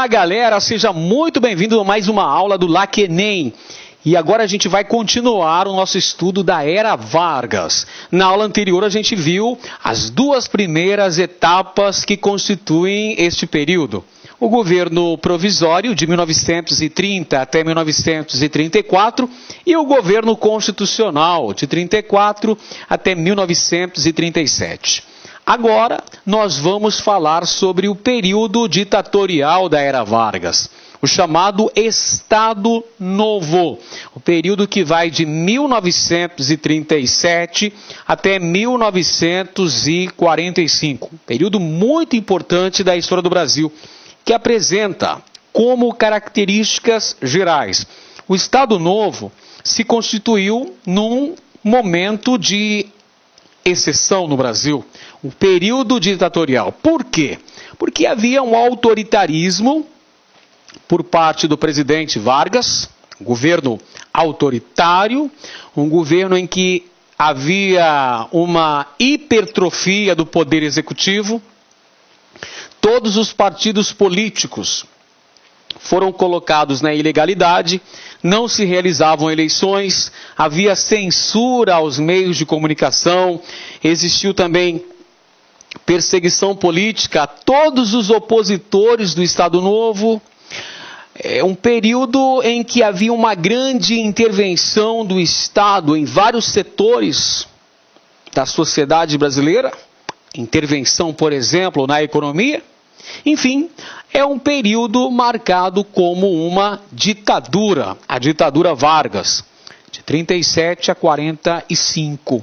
Olá, galera, seja muito bem-vindo a mais uma aula do LACENEM. E agora a gente vai continuar o nosso estudo da Era Vargas. Na aula anterior a gente viu as duas primeiras etapas que constituem este período. O governo provisório de 1930 até 1934 e o governo constitucional de 34 até 1937. Agora, nós vamos falar sobre o período ditatorial da Era Vargas, o chamado Estado Novo, o período que vai de 1937 até 1945, período muito importante da história do Brasil, que apresenta como características gerais. O Estado Novo se constituiu num momento de exceção no Brasil, um período ditatorial. Por quê? Porque havia um autoritarismo por parte do presidente Vargas, um governo autoritário, um governo em que havia uma hipertrofia do poder executivo. Todos os partidos políticos foram colocados na ilegalidade, não se realizavam eleições, havia censura aos meios de comunicação, existiu também perseguição política a todos os opositores do Estado Novo. É um período em que havia uma grande intervenção do Estado em vários setores da sociedade brasileira, intervenção, por exemplo, na economia. Enfim, é um período marcado como uma ditadura, a ditadura Vargas, de 37 a 45.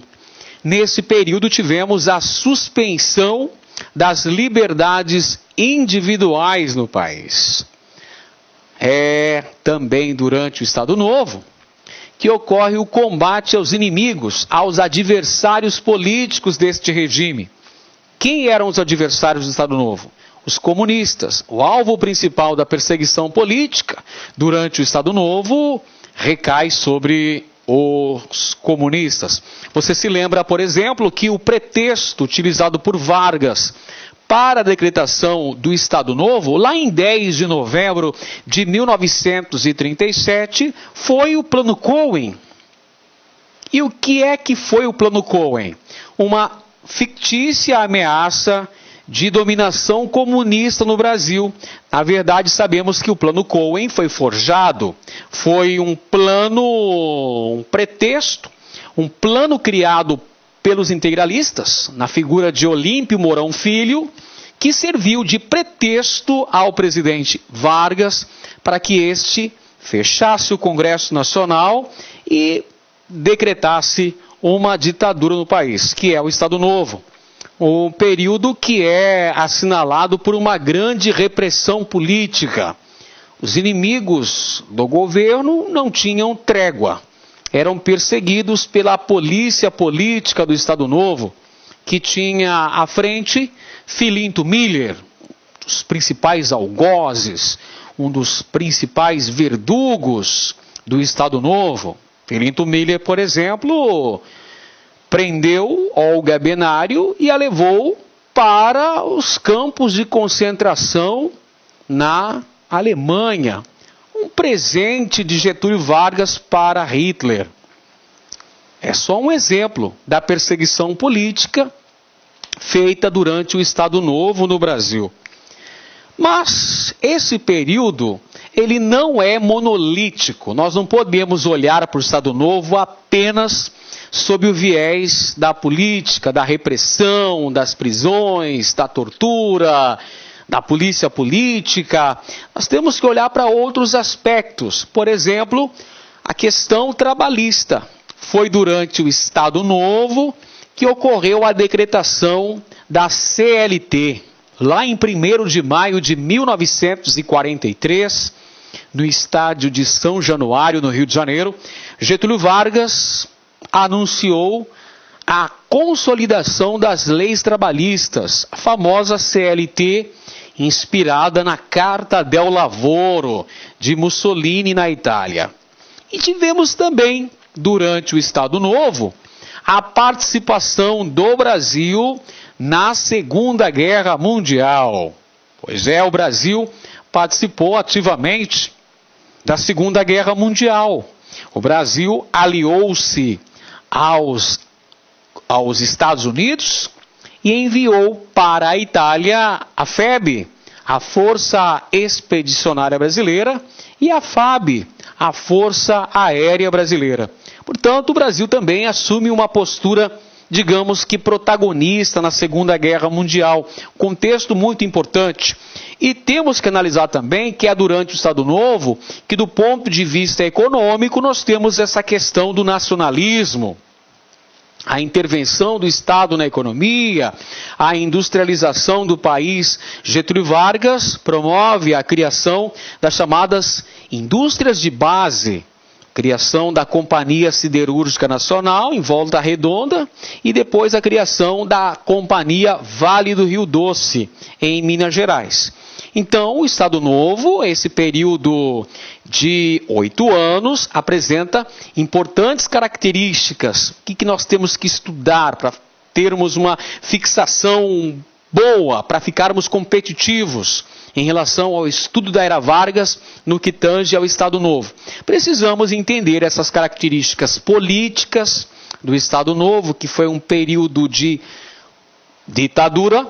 Nesse período tivemos a suspensão das liberdades individuais no país. É também durante o Estado Novo que ocorre o combate aos inimigos, aos adversários políticos deste regime. Quem eram os adversários do Estado Novo? Os comunistas. O alvo principal da perseguição política durante o Estado Novo recai sobre os comunistas. Você se lembra, por exemplo, que o pretexto utilizado por Vargas para a decretação do Estado Novo, lá em 10 de novembro de 1937, foi o Plano Cohen. E o que é que foi o Plano Cohen? Uma fictícia ameaça de dominação comunista no Brasil. Na verdade, sabemos que o Plano Cohen foi forjado, foi um plano, um pretexto, um plano criado pelos integralistas, na figura de Olímpio Mourão Filho, que serviu de pretexto ao presidente Vargas para que este fechasse o Congresso Nacional e decretasse uma ditadura no país, que é o Estado Novo. Um período que é assinalado por uma grande repressão política. Os inimigos do governo não tinham trégua. Eram perseguidos pela polícia política do Estado Novo, que tinha à frente Filinto Miller, um dos principais algozes, um dos principais verdugos do Estado Novo. Filinto Miller, por exemplo, prendeu Olga Benário e a levou para os campos de concentração na Alemanha. Um presente de Getúlio Vargas para Hitler. É só um exemplo da perseguição política feita durante o Estado Novo no Brasil. Mas esse período, ele não é monolítico. Nós não podemos olhar para o Estado Novo apenas sob o viés da política, da repressão, das prisões, da tortura, da polícia política. Nós temos que olhar para outros aspectos. Por exemplo, a questão trabalhista. Foi durante o Estado Novo que ocorreu a decretação da CLT. Lá em 1º de maio de 1943, no estádio de São Januário, no Rio de Janeiro, Getúlio Vargas anunciou a consolidação das leis trabalhistas, a famosa CLT, inspirada na Carta del Lavoro de Mussolini na Itália. E tivemos também, durante o Estado Novo, a participação do Brasil na Segunda Guerra Mundial. Pois é, o Brasil participou ativamente da Segunda Guerra Mundial. O Brasil aliou-se aos Estados Unidos e enviou para a Itália a FEB, a Força Expedicionária Brasileira, e a FAB, a Força Aérea Brasileira. Portanto, o Brasil também assume uma postura, digamos que protagonista na Segunda Guerra Mundial. Contexto muito importante. E temos que analisar também que é durante o Estado Novo que, do ponto de vista econômico, nós temos essa questão do nacionalismo, a intervenção do Estado na economia, a industrialização do país. Getúlio Vargas promove a criação das chamadas indústrias de base, criação da Companhia Siderúrgica Nacional em Volta Redonda e depois a criação da Companhia Vale do Rio Doce em Minas Gerais. Então, o Estado Novo, esse período de 8 anos, apresenta importantes características. O que nós temos que estudar para termos uma fixação boa, para ficarmos competitivos em relação ao estudo da Era Vargas no que tange ao Estado Novo? Precisamos entender essas características políticas do Estado Novo, que foi um período de ditadura.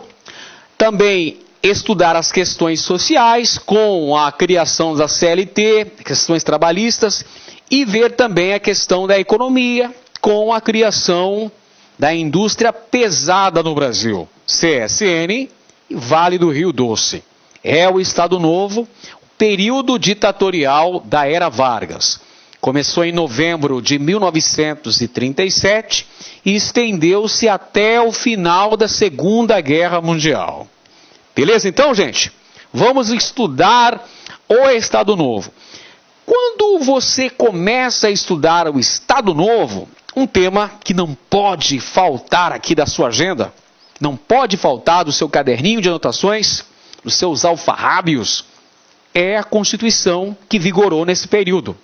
Também estudar as questões sociais com a criação da CLT, questões trabalhistas, e ver também a questão da economia com a criação da indústria pesada no Brasil, CSN e Vale do Rio Doce. É o Estado Novo, período ditatorial da Era Vargas. Começou em novembro de 1937 e estendeu-se até o final da Segunda Guerra Mundial. Beleza então, gente? Vamos estudar o Estado Novo. Quando você começa a estudar o Estado Novo, um tema que não pode faltar aqui da sua agenda, não pode faltar do seu caderninho de anotações, dos seus alfarrábios, é a Constituição que vigorou nesse período.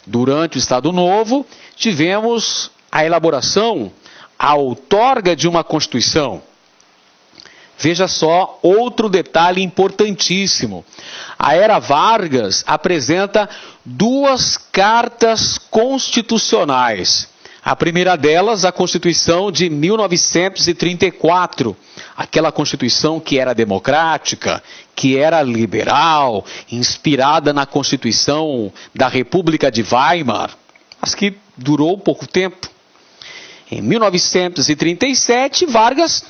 Durante o Estado Novo, tivemos a elaboração, a outorga de uma Constituição. Veja só, outro detalhe importantíssimo. A Era Vargas apresenta 2 cartas constitucionais. A primeira delas, a Constituição de 1934. Aquela Constituição que era democrática, que era liberal, inspirada na Constituição da República de Weimar, mas que durou pouco tempo. Em 1937, Vargas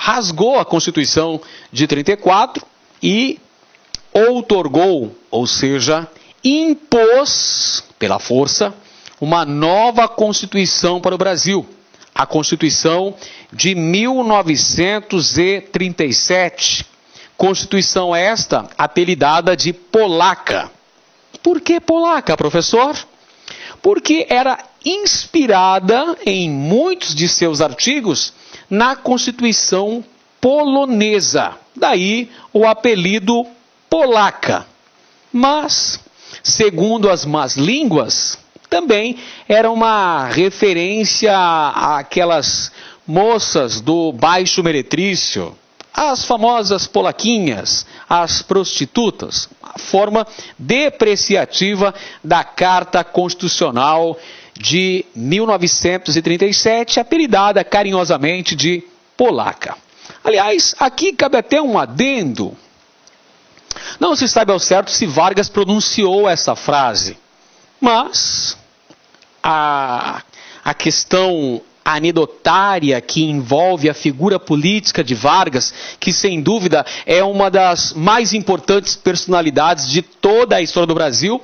rasgou a Constituição de 34 e outorgou, ou seja, impôs, pela força, uma nova Constituição para o Brasil. A Constituição de 1937. Constituição esta apelidada de Polaca. Por que Polaca, professor? Porque era inspirada em muitos de seus artigos na Constituição polonesa. Daí o apelido Polaca. Mas, segundo as más línguas, também era uma referência àquelas moças do Baixo Meretrício, as famosas polaquinhas, as prostitutas, a forma depreciativa da Carta Constitucional de 1937, apelidada carinhosamente de Polaca. Aliás, aqui cabe até um adendo. Não se sabe ao certo se Vargas pronunciou essa frase, mas a questão anedotária que envolve a figura política de Vargas, que sem dúvida é uma das mais importantes personalidades de toda a história do Brasil,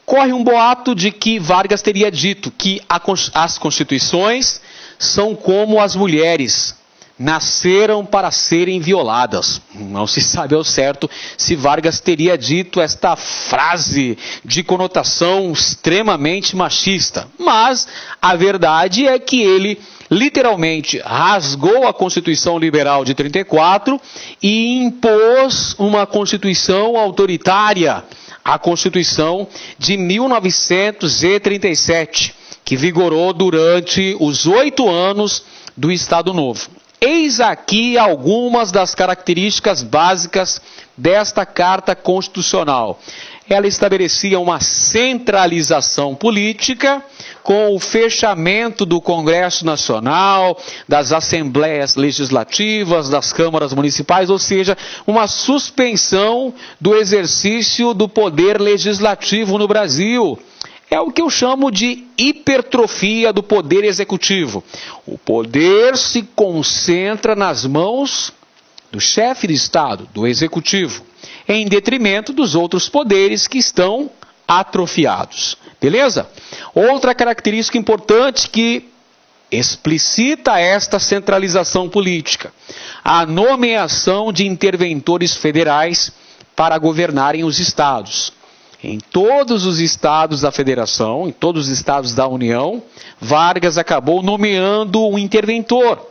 corre um boato de que Vargas teria dito que as constituições são como as mulheres, nasceram para serem violadas. Não se sabe ao certo se Vargas teria dito esta frase de conotação extremamente machista, mas a verdade é que ele literalmente rasgou a Constituição Liberal de 34 e impôs uma Constituição autoritária, a Constituição de 1937, que vigorou durante os 8 anos do Estado Novo. Eis aqui algumas das características básicas desta Carta Constitucional. Ela estabelecia uma centralização política com o fechamento do Congresso Nacional, das Assembleias Legislativas, das câmaras municipais, ou seja, uma suspensão do exercício do poder legislativo no Brasil. É o que eu chamo de hipertrofia do poder executivo. O poder se concentra nas mãos do chefe de Estado, do executivo, em detrimento dos outros poderes que estão atrofiados. Beleza? Outra característica importante que explicita esta centralização política: a nomeação de interventores federais para governarem os estados. Em todos os estados da federação, em todos os estados da União, Vargas acabou nomeando um interventor,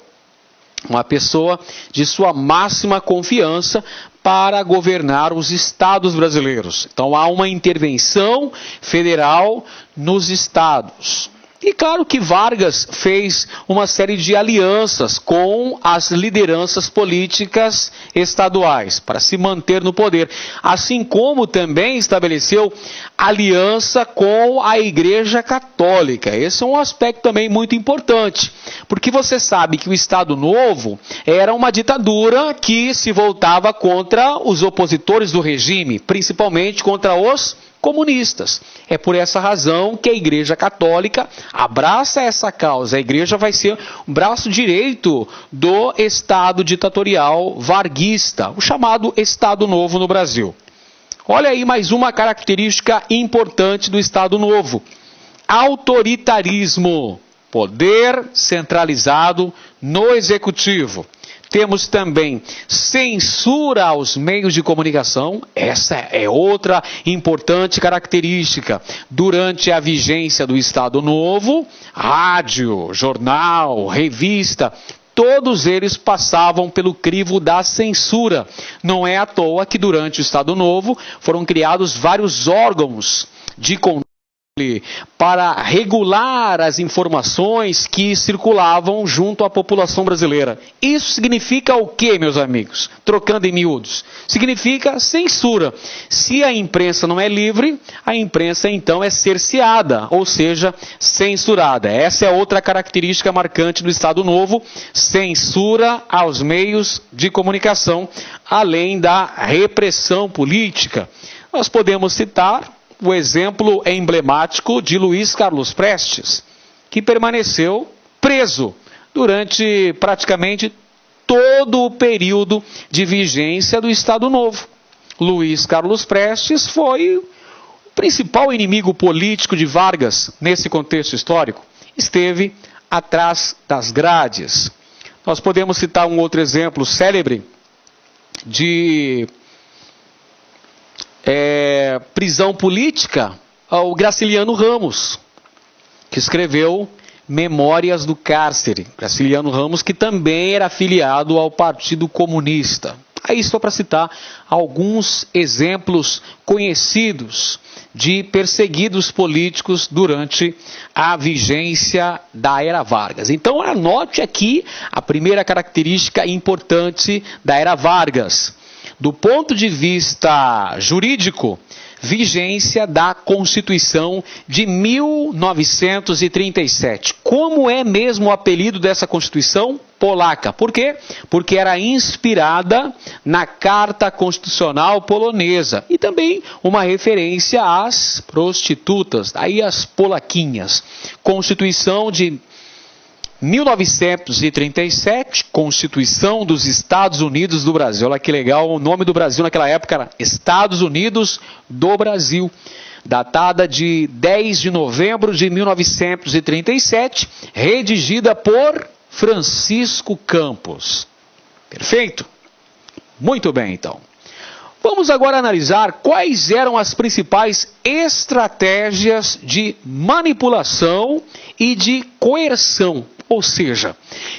uma pessoa de sua máxima confiança para governar os estados brasileiros. Então há uma intervenção federal nos estados. E claro que Vargas fez uma série de alianças com as lideranças políticas estaduais para se manter no poder, assim como também estabeleceu aliança com a Igreja Católica. Esse é um aspecto também muito importante, porque você sabe que o Estado Novo era uma ditadura que se voltava contra os opositores do regime, principalmente contra os comunistas. É por essa razão que a Igreja Católica abraça essa causa. A Igreja vai ser o braço direito do Estado ditatorial varguista, o chamado Estado Novo no Brasil. Olha aí mais uma característica importante do Estado Novo: autoritarismo, poder centralizado no executivo. Temos também censura aos meios de comunicação. Essa é outra importante característica. Durante a vigência do Estado Novo, rádio, jornal, revista, todos eles passavam pelo crivo da censura. Não é à toa que durante o Estado Novo foram criados vários órgãos de controle para regular as informações que circulavam junto à população brasileira. Isso significa o quê, meus amigos? Trocando em miúdos. Significa censura. Se a imprensa não é livre, a imprensa então é cerceada, ou seja, censurada. Essa é outra característica marcante do Estado Novo: censura aos meios de comunicação, além da repressão política. Nós podemos citar o exemplo emblemático de Luiz Carlos Prestes, que permaneceu preso durante praticamente todo o período de vigência do Estado Novo. Luiz Carlos Prestes foi o principal inimigo político de Vargas nesse contexto histórico. Esteve atrás das grades. Nós podemos citar um outro exemplo célebre de prisão política, o Graciliano Ramos, que escreveu Memórias do Cárcere. Graciliano Ramos, que também era afiliado ao Partido Comunista. Aí só para citar alguns exemplos conhecidos de perseguidos políticos durante a vigência da Era Vargas. Então anote aqui a primeira característica importante da Era Vargas. Do ponto de vista jurídico, vigência da Constituição de 1937. Como é mesmo o apelido dessa Constituição? Polaca. Por quê? Porque era inspirada na Carta Constitucional polonesa e também uma referência às prostitutas, aí as polaquinhas. Constituição de 1937, Constituição dos Estados Unidos do Brasil. Olha que legal, o nome do Brasil naquela época era Estados Unidos do Brasil. Datada de 10 de novembro de 1937, redigida por Francisco Campos. Perfeito? Muito bem, então. Vamos agora analisar quais eram as principais estratégias de manipulação e de coerção. Ou seja,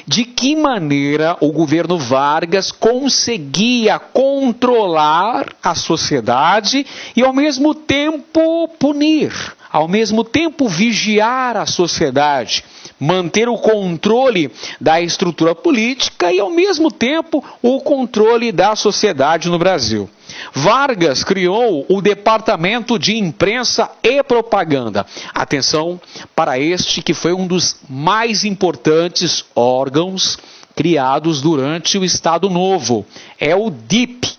de que maneira o governo Vargas conseguia controlar a sociedade e, ao mesmo tempo, punir ao mesmo tempo vigiar a sociedade, manter o controle da estrutura política e, ao mesmo tempo, o controle da sociedade no Brasil. Vargas criou o Departamento de Imprensa e Propaganda. Atenção para este que foi um dos mais importantes órgãos criados durante o Estado Novo. É o DIP,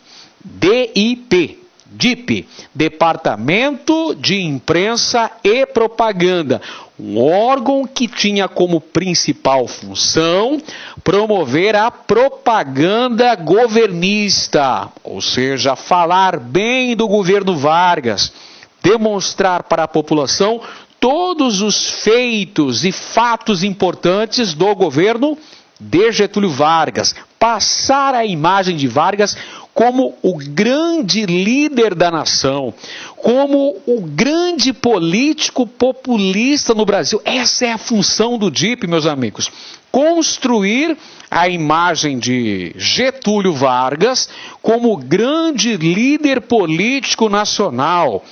DIP, Departamento de Imprensa e Propaganda. Um órgão que tinha como principal função promover a propaganda governista, ou seja, falar bem do governo Vargas, demonstrar para a população todos os feitos e fatos importantes do governo de Getúlio Vargas, passar a imagem de Vargas como o grande líder da nação, como o grande político populista no Brasil. Essa é a função do DIP, meus amigos. Construir a imagem de Getúlio Vargas como grande líder político nacional.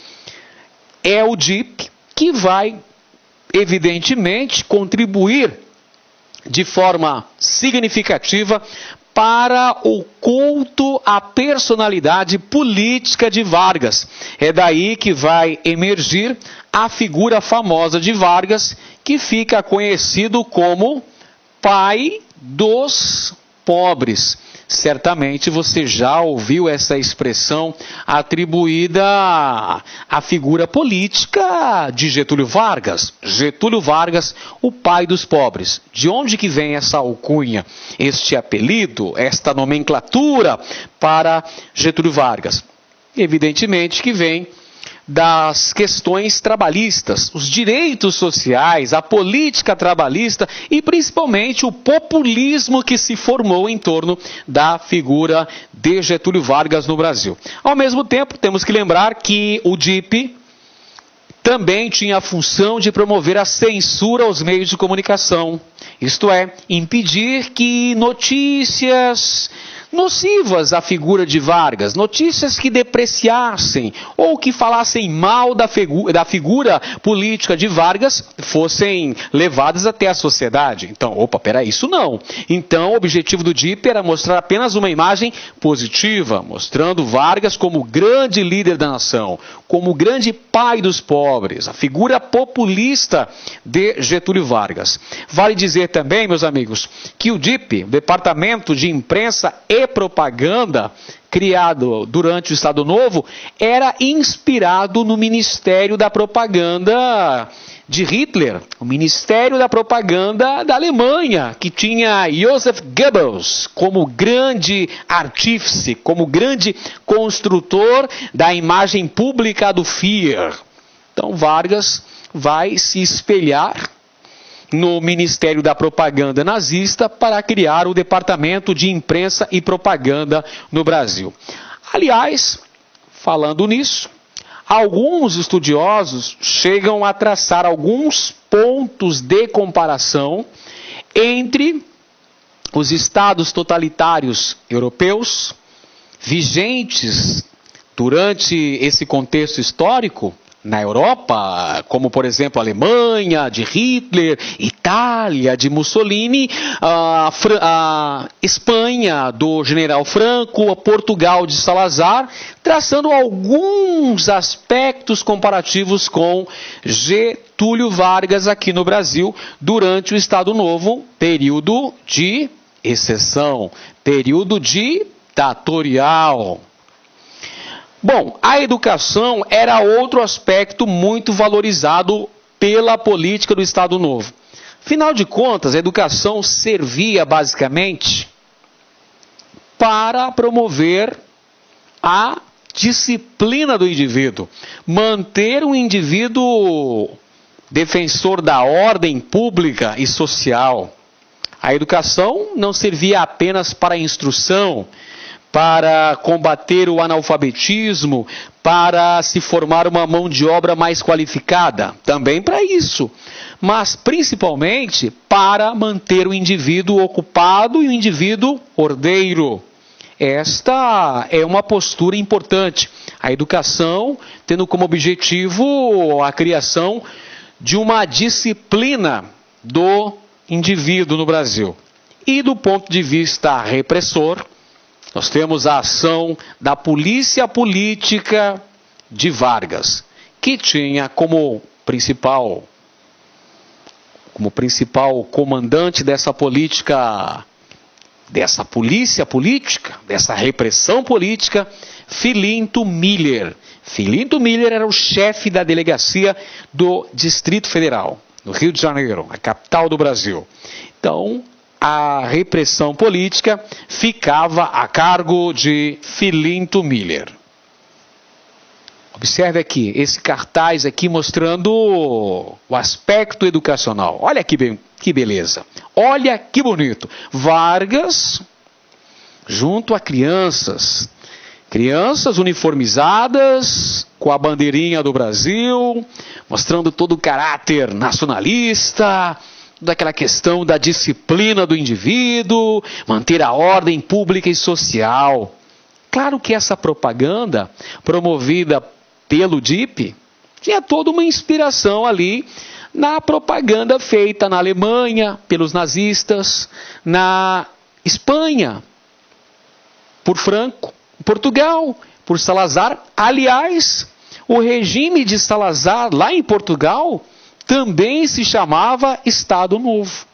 É o DIP que vai, evidentemente, contribuir de forma significativa para o culto à personalidade política de Vargas. É daí que vai emergir a figura famosa de Vargas, que fica conhecido como pai dos pobres. Certamente você já ouviu essa expressão atribuída à figura política de Getúlio Vargas. Getúlio Vargas, o pai dos pobres. De onde que vem essa alcunha, este apelido, esta nomenclatura para Getúlio Vargas? Evidentemente que vem das questões trabalhistas, os direitos sociais, a política trabalhista e principalmente o populismo que se formou em torno da figura de Getúlio Vargas no Brasil. Ao mesmo tempo, temos que lembrar que o DIP também tinha a função de promover a censura aos meios de comunicação, isto é, impedir que notícias nocivas à figura de Vargas, notícias que depreciassem ou que falassem mal da figura política de Vargas fossem levadas até a sociedade. Então, peraí, isso não. Então, o objetivo do DIP era mostrar apenas uma imagem positiva, mostrando Vargas como grande líder da nação, como grande pai dos pobres, a figura populista de Getúlio Vargas. Vale dizer também, meus amigos, que o DIP, o Departamento de Imprensa e Propaganda, criado durante o Estado Novo, era inspirado no Ministério da Propaganda de Hitler, o Ministério da Propaganda da Alemanha, que tinha Joseph Goebbels como grande artífice, como grande construtor da imagem pública do Führer. Então Vargas vai se espelhar no Ministério da Propaganda nazista para criar o Departamento de Imprensa e Propaganda no Brasil. Aliás, falando nisso, alguns estudiosos chegam a traçar alguns pontos de comparação entre os estados totalitários europeus vigentes durante esse contexto histórico na Europa, como por exemplo a Alemanha, de Hitler, Itália, de Mussolini, a Espanha, do general Franco, a Portugal de Salazar, traçando alguns aspectos comparativos com Getúlio Vargas aqui no Brasil, durante o Estado Novo, período de exceção, período ditatorial. Bom, a educação era outro aspecto muito valorizado pela política do Estado Novo. Afinal de contas, a educação servia basicamente para promover a disciplina do indivíduo, manter o indivíduo defensor da ordem pública e social. A educação não servia apenas para a instrução, para combater o analfabetismo, para se formar uma mão de obra mais qualificada, também para isso, mas principalmente para manter o indivíduo ocupado e o indivíduo ordeiro. esta é uma postura importante. A educação tendo como objetivo a criação de uma disciplina do indivíduo no Brasil. E do ponto de vista repressor, nós temos a ação da polícia política de Vargas, que tinha como principal comandante dessa política, dessa polícia política, dessa repressão política, Filinto Miller. Filinto Miller era o chefe da delegacia do Distrito Federal, no Rio de Janeiro, a capital do Brasil. Então, a repressão política ficava a cargo de Filinto Miller. Observe aqui, esse cartaz aqui mostrando o aspecto educacional. Olha que beleza. Olha que bonito. Vargas, junto a crianças uniformizadas, com a bandeirinha do Brasil, mostrando todo o caráter nacionalista, daquela questão da disciplina do indivíduo, manter a ordem pública e social. Claro que essa propaganda, promovida pelo DIP, tinha toda uma inspiração ali na propaganda feita na Alemanha pelos nazistas, na Espanha por Franco, Portugal por Salazar. Aliás, o regime de Salazar lá em Portugal também se chamava Estado Novo.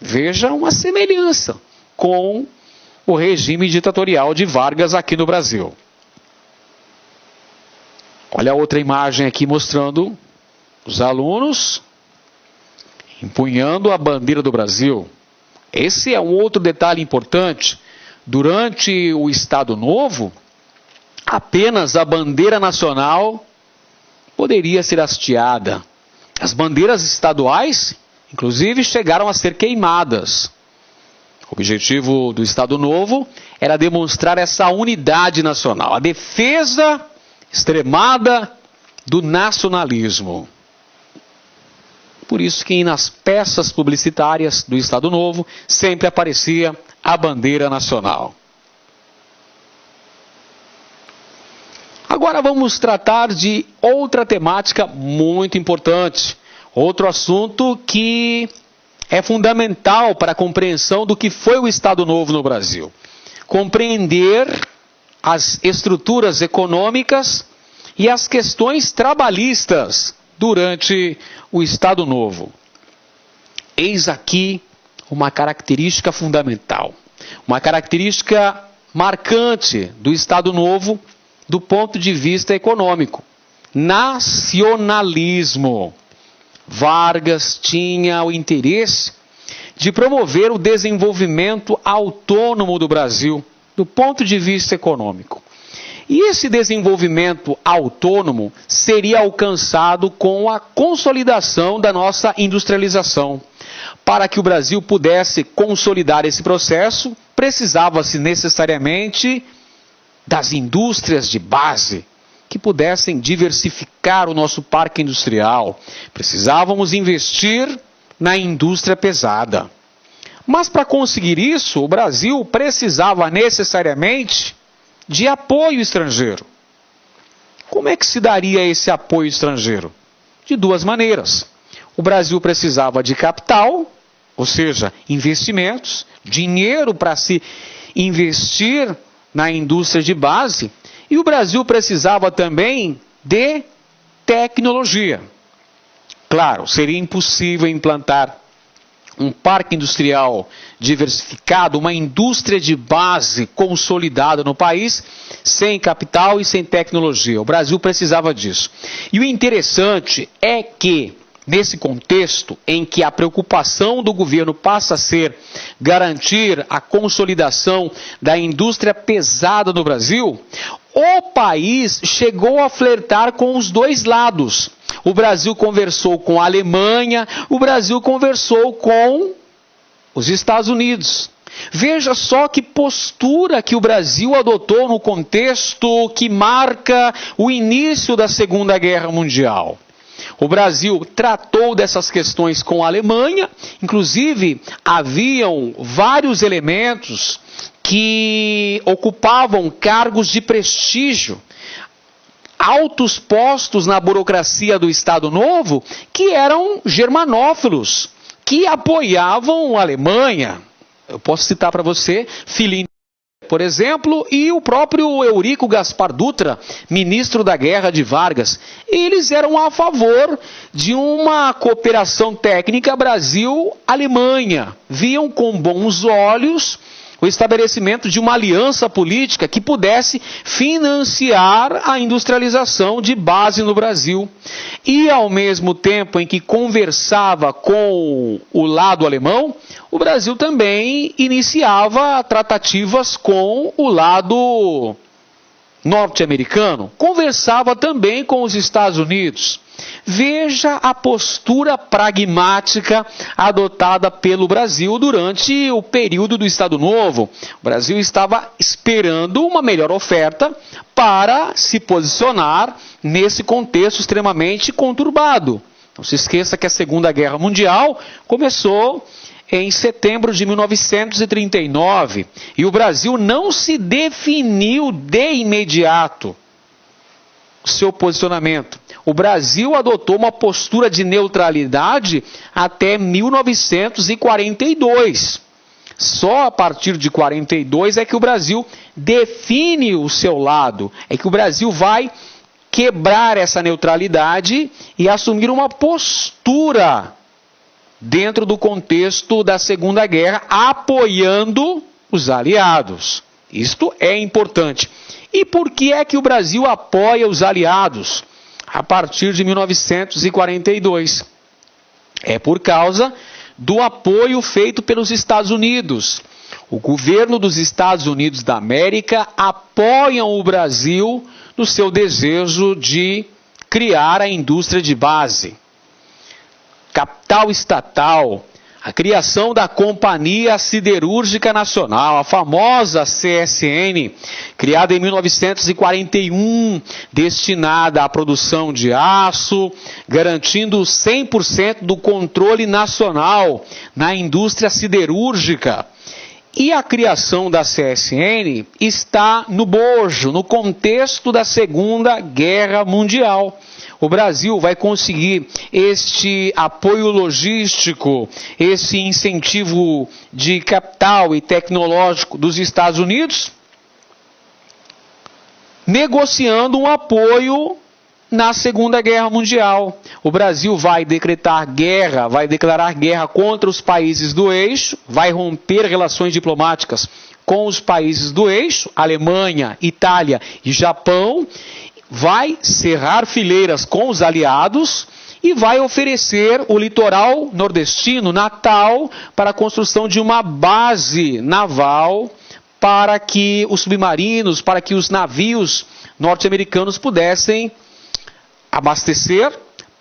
Veja uma semelhança com o regime ditatorial de Vargas aqui no Brasil. Olha a outra imagem aqui mostrando os alunos empunhando a bandeira do Brasil. Esse é um outro detalhe importante. Durante o Estado Novo, apenas a bandeira nacional poderia ser hasteada. As bandeiras estaduais, inclusive, chegaram a ser queimadas. O objetivo do Estado Novo era demonstrar essa unidade nacional, a defesa extremada do nacionalismo. Por isso que nas peças publicitárias do Estado Novo sempre aparecia a bandeira nacional. Agora vamos tratar de outra temática muito importante, outro assunto que é fundamental para a compreensão do que foi o Estado Novo no Brasil. Compreender as estruturas econômicas e as questões trabalhistas durante o Estado Novo. Eis aqui uma característica fundamental, uma característica marcante do Estado Novo do ponto de vista econômico. Nacionalismo. Vargas tinha o interesse de promover o desenvolvimento autônomo do Brasil, do ponto de vista econômico. E esse desenvolvimento autônomo seria alcançado com a consolidação da nossa industrialização. Para que o Brasil pudesse consolidar esse processo, precisava-se necessariamente das indústrias de base, que pudessem diversificar o nosso parque industrial. Precisávamos investir na indústria pesada. Mas para conseguir isso, o Brasil precisava necessariamente de apoio estrangeiro. Como é que se daria esse apoio estrangeiro? De duas maneiras. O Brasil precisava de capital, ou seja, investimentos, dinheiro para se investir na indústria de base, e o Brasil precisava também de tecnologia. Claro, seria impossível implantar um parque industrial diversificado, uma indústria de base consolidada no país, sem capital e sem tecnologia. O Brasil precisava disso. E o interessante é que, nesse contexto em que a preocupação do governo passa a ser garantir a consolidação da indústria pesada no Brasil, o país chegou a flertar com os dois lados. O Brasil conversou com a Alemanha, o Brasil conversou com os Estados Unidos. Veja só que postura que o Brasil adotou no contexto que marca o início da Segunda Guerra Mundial. O Brasil tratou dessas questões com a Alemanha, inclusive haviam vários elementos que ocupavam cargos de prestígio, altos postos na burocracia do Estado Novo, que eram germanófilos, que apoiavam a Alemanha. Eu posso citar para você Filini, por exemplo, e o próprio Eurico Gaspar Dutra, ministro da Guerra de Vargas. Eles eram a favor de uma cooperação técnica Brasil-Alemanha. Viam com bons olhos o estabelecimento de uma aliança política que pudesse financiar a industrialização de base no Brasil. E, ao mesmo tempo em que conversava com o lado alemão, o Brasil também iniciava tratativas com o lado norte-americano. Conversava também com os Estados Unidos. Veja a postura pragmática adotada pelo Brasil durante o período do Estado Novo. O Brasil estava esperando uma melhor oferta para se posicionar nesse contexto extremamente conturbado. Não se esqueça que a Segunda Guerra Mundial começou em setembro de 1939 e o Brasil não se definiu de imediato seu posicionamento. O Brasil adotou uma postura de neutralidade até 1942. Só a partir de 42 é que o Brasil define o seu lado, é que o Brasil vai quebrar essa neutralidade e assumir uma postura dentro do contexto da Segunda Guerra, apoiando os aliados. Isto é importante. E por que é que o Brasil apoia os aliados a partir de 1942? É por causa do apoio feito pelos Estados Unidos. O governo dos Estados Unidos da América apoia o Brasil no seu desejo de criar a indústria de base. Capital estatal, a criação da Companhia Siderúrgica Nacional, a famosa CSN, criada em 1941, destinada à produção de aço, garantindo 100% do controle nacional na indústria siderúrgica. E a criação da CSN está no bojo, no contexto da Segunda Guerra Mundial. O Brasil vai conseguir este apoio logístico, esse incentivo de capital e tecnológico dos Estados Unidos, negociando um apoio na Segunda Guerra Mundial. O Brasil vai declarar guerra contra os países do eixo, vai romper relações diplomáticas com os países do eixo, Alemanha, Itália e Japão, vai cerrar fileiras com os aliados e vai oferecer o litoral nordestino, Natal, para a construção de uma base naval para que os submarinos, para que os navios norte-americanos pudessem abastecer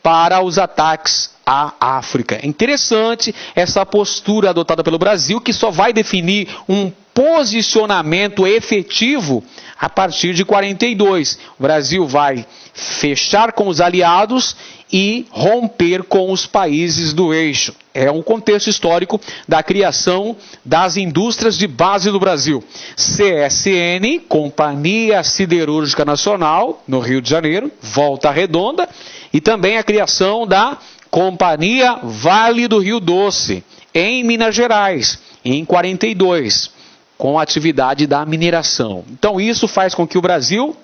para os ataques à África. É interessante essa postura adotada pelo Brasil, que só vai definir um posicionamento efetivo a partir de 42. O Brasil vai fechar com os aliados e romper com os países do eixo. É um contexto histórico da criação das indústrias de base do Brasil. CSN, Companhia Siderúrgica Nacional, no Rio de Janeiro, Volta Redonda, e também a criação da Companhia Vale do Rio Doce, em Minas Gerais, em 42, com a atividade da mineração. Então isso faz com que o Brasil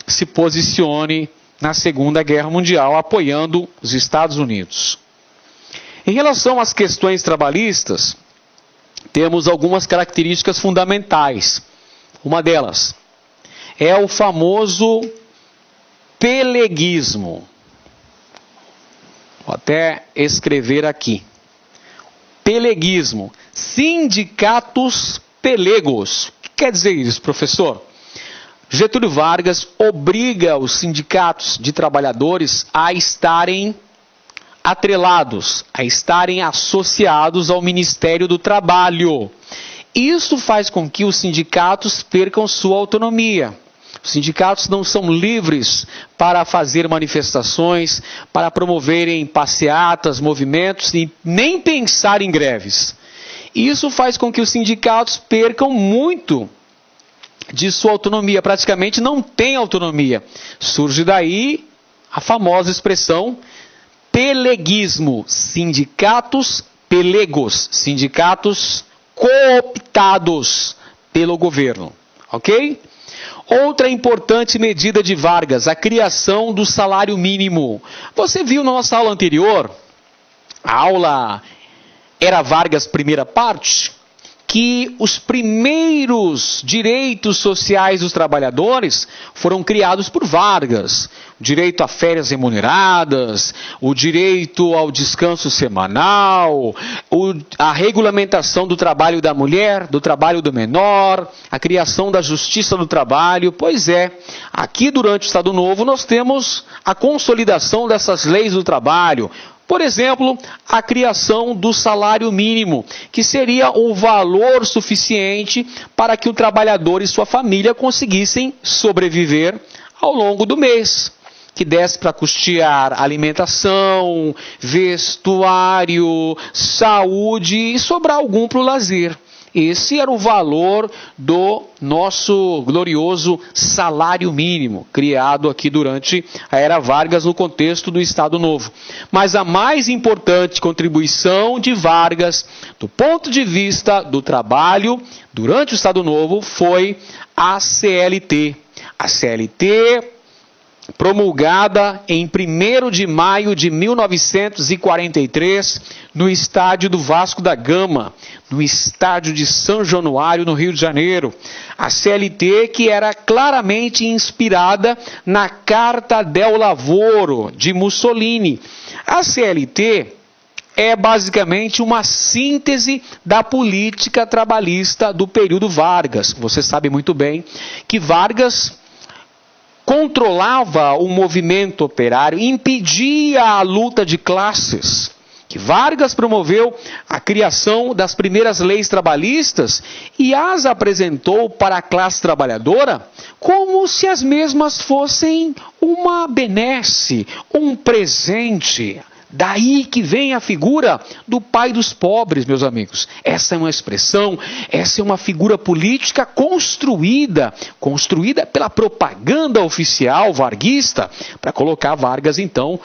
se posicione na Segunda Guerra Mundial, apoiando os Estados Unidos. Em relação às questões trabalhistas, temos algumas características fundamentais. Uma delas é o famoso peleguismo. Vou até escrever aqui. Peleguismo. Sindicatos pelegos. O que quer dizer isso, professor? Getúlio Vargas obriga os sindicatos de trabalhadores a estarem atrelados, a estarem associados ao Ministério do Trabalho. Isso faz com que os sindicatos percam sua autonomia. Os sindicatos não são livres para fazer manifestações, para promoverem passeatas, movimentos e nem pensar em greves. Isso faz com que os sindicatos percam muito de sua autonomia, praticamente não tem autonomia. Surge daí a famosa expressão peleguismo, sindicatos pelegos, sindicatos cooptados pelo governo, ok? Outra importante medida de Vargas, a criação do salário mínimo. Você viu na nossa aula anterior, a aula Era Vargas, primeira parte, que os primeiros direitos sociais dos trabalhadores foram criados por Vargas. O direito a férias remuneradas, o direito ao descanso semanal, a regulamentação do trabalho da mulher, do trabalho do menor, a criação da justiça do trabalho. Pois é, aqui durante o Estado Novo nós temos a consolidação dessas leis do trabalho. Por exemplo, a criação do salário mínimo, que seria o valor suficiente para que o trabalhador e sua família conseguissem sobreviver ao longo do mês, que desse para custear alimentação, vestuário, saúde e sobrar algum para o lazer. Esse era o valor do nosso glorioso salário mínimo, criado aqui durante a Era Vargas no contexto do Estado Novo. Mas a mais importante contribuição de Vargas, do ponto de vista do trabalho, durante o Estado Novo, foi a CLT. A CLT, promulgada em 1º de maio de 1943, no estádio do Vasco da Gama, no estádio de São Januário, no Rio de Janeiro. A CLT, que era claramente inspirada na Carta del Lavoro, de Mussolini. A CLT é basicamente uma síntese da política trabalhista do período Vargas. Você sabe muito bem que Vargas controlava o movimento operário, impedia a luta de classes. Que Vargas promoveu a criação das primeiras leis trabalhistas e as apresentou para a classe trabalhadora como se as mesmas fossem uma benesse, um presente. Daí que vem a figura do pai dos pobres, meus amigos. Essa é uma expressão, essa é uma figura política construída pela propaganda oficial varguista, para colocar Vargas, então,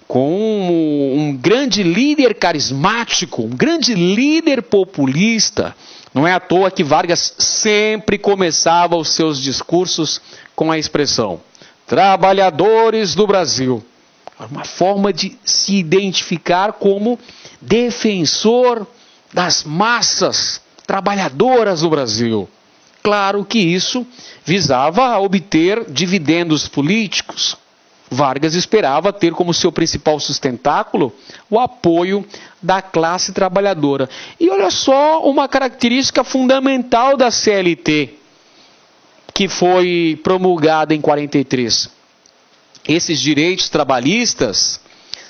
como um grande líder carismático, um grande líder populista. Não é à toa que Vargas sempre começava os seus discursos com a expressão trabalhadores do Brasil. Uma forma de se identificar como defensor das massas trabalhadoras do Brasil. Claro que isso visava obter dividendos políticos. Vargas esperava ter como seu principal sustentáculo o apoio da classe trabalhadora. E olha só uma característica fundamental da CLT, que foi promulgada em 43. Esses direitos trabalhistas,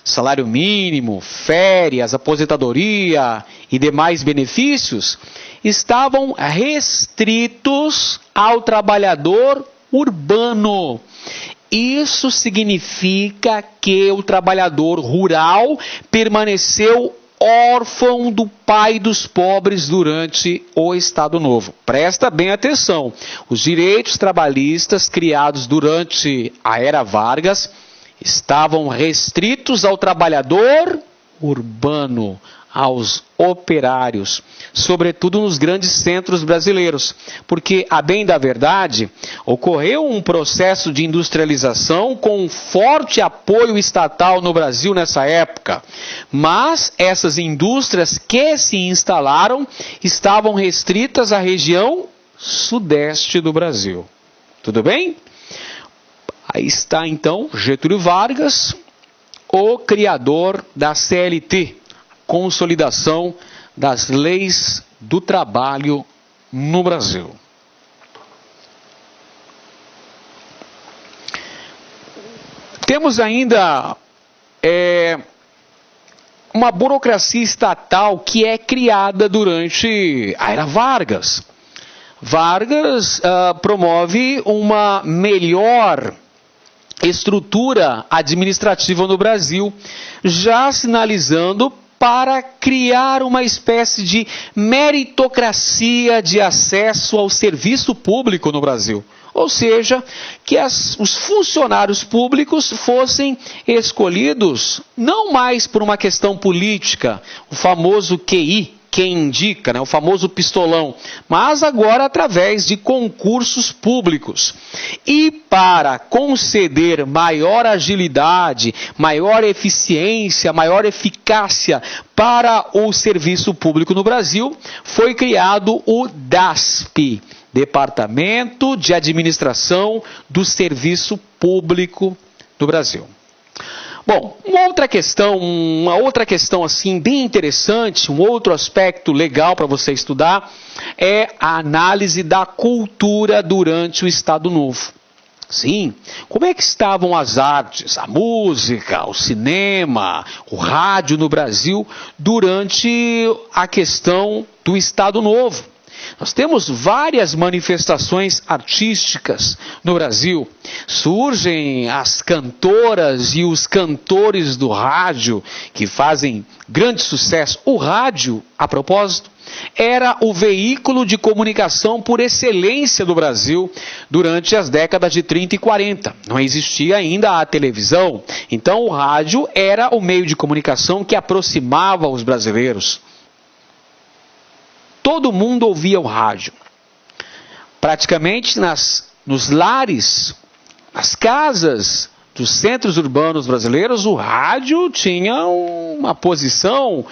salário mínimo, férias, aposentadoria e demais benefícios, estavam restritos ao trabalhador urbano. Isso significa que o trabalhador rural permaneceu órfão do pai dos pobres durante o Estado Novo. Presta bem atenção. Os direitos trabalhistas criados durante a Era Vargas estavam restritos ao trabalhador urbano, aos operários, sobretudo nos grandes centros brasileiros, porque, a bem da verdade, ocorreu um processo de industrialização com um forte apoio estatal no Brasil nessa época, mas essas indústrias que se instalaram estavam restritas à região sudeste do Brasil. Tudo bem? Aí está então Getúlio Vargas, o criador da CLT, consolidação das leis do trabalho no Brasil. Temos ainda uma burocracia estatal que é criada durante a Era Vargas. Vargas promove uma melhor estrutura administrativa no Brasil, já sinalizando para criar uma espécie de meritocracia de acesso ao serviço público no Brasil. Ou seja, que os funcionários públicos fossem escolhidos não mais por uma questão política, o famoso QI, quem indica, né, o famoso pistolão, mas agora através de concursos públicos. E para conceder maior agilidade, maior eficiência, maior eficácia para o serviço público no Brasil, foi criado o DASP, Departamento de Administração do Serviço Público do Brasil. Bom, uma outra questão assim bem interessante, um outro aspecto legal para você estudar é a análise da cultura durante o Estado Novo. Sim, como é que estavam as artes, a música, o cinema, o rádio no Brasil durante a questão do Estado Novo? Nós temos várias manifestações artísticas no Brasil. Surgem as cantoras e os cantores do rádio que fazem grande sucesso. O rádio, a propósito, era o veículo de comunicação por excelência do Brasil durante as décadas de 30 e 40. Não existia ainda a televisão, então o rádio era o meio de comunicação que aproximava os brasileiros. Todo mundo ouvia o rádio. Praticamente nos lares, nas casas dos centros urbanos brasileiros, o rádio tinha uma posição,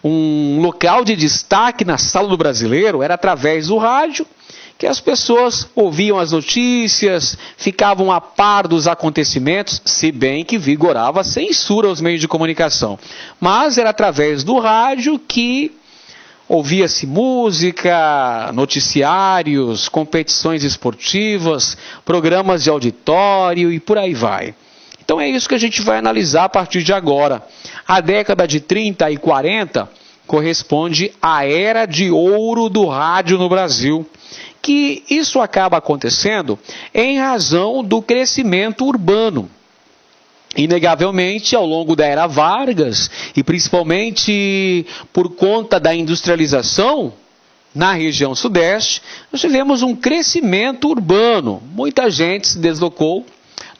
um local de destaque na sala do brasileiro. Era através do rádio que as pessoas ouviam as notícias, ficavam a par dos acontecimentos, se bem que vigorava a censura aos meios de comunicação. Mas era através do rádio que ouvia-se música, noticiários, competições esportivas, programas de auditório e por aí vai. Então é isso que a gente vai analisar a partir de agora. A década de 30 e 40 corresponde à era de ouro do rádio no Brasil, que isso acaba acontecendo em razão do crescimento urbano. Inegavelmente, ao longo da era Vargas, e principalmente por conta da industrialização na região sudeste, nós tivemos um crescimento urbano. Muita gente se deslocou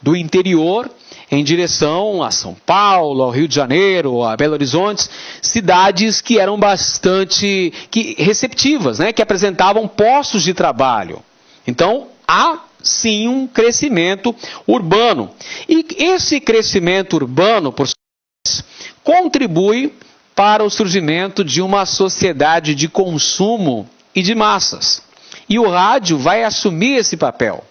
do interior em direção a São Paulo, ao Rio de Janeiro, a Belo Horizonte, cidades que eram bastante receptivas, né, que apresentavam postos de trabalho. Então, há sim um crescimento urbano. E esse crescimento urbano, por sua vez, contribui para o surgimento de uma sociedade de consumo e de massas. E o rádio vai assumir esse papel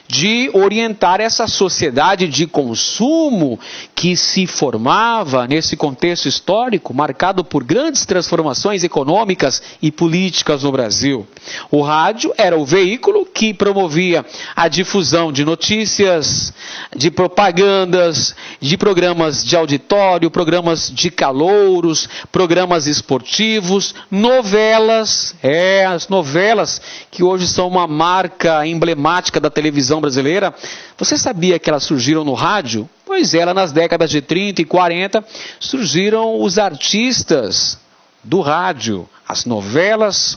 de orientar essa sociedade de consumo que se formava nesse contexto histórico, marcado por grandes transformações econômicas e políticas no Brasil. O rádio era o veículo que promovia a difusão de notícias, de propagandas, de programas de auditório, programas de calouros, programas esportivos, novelas, as novelas que hoje são uma marca emblemática da televisão brasileira. Você sabia que elas surgiram no rádio? Pois é, nas décadas de 30 e 40 surgiram os artistas do rádio, as novelas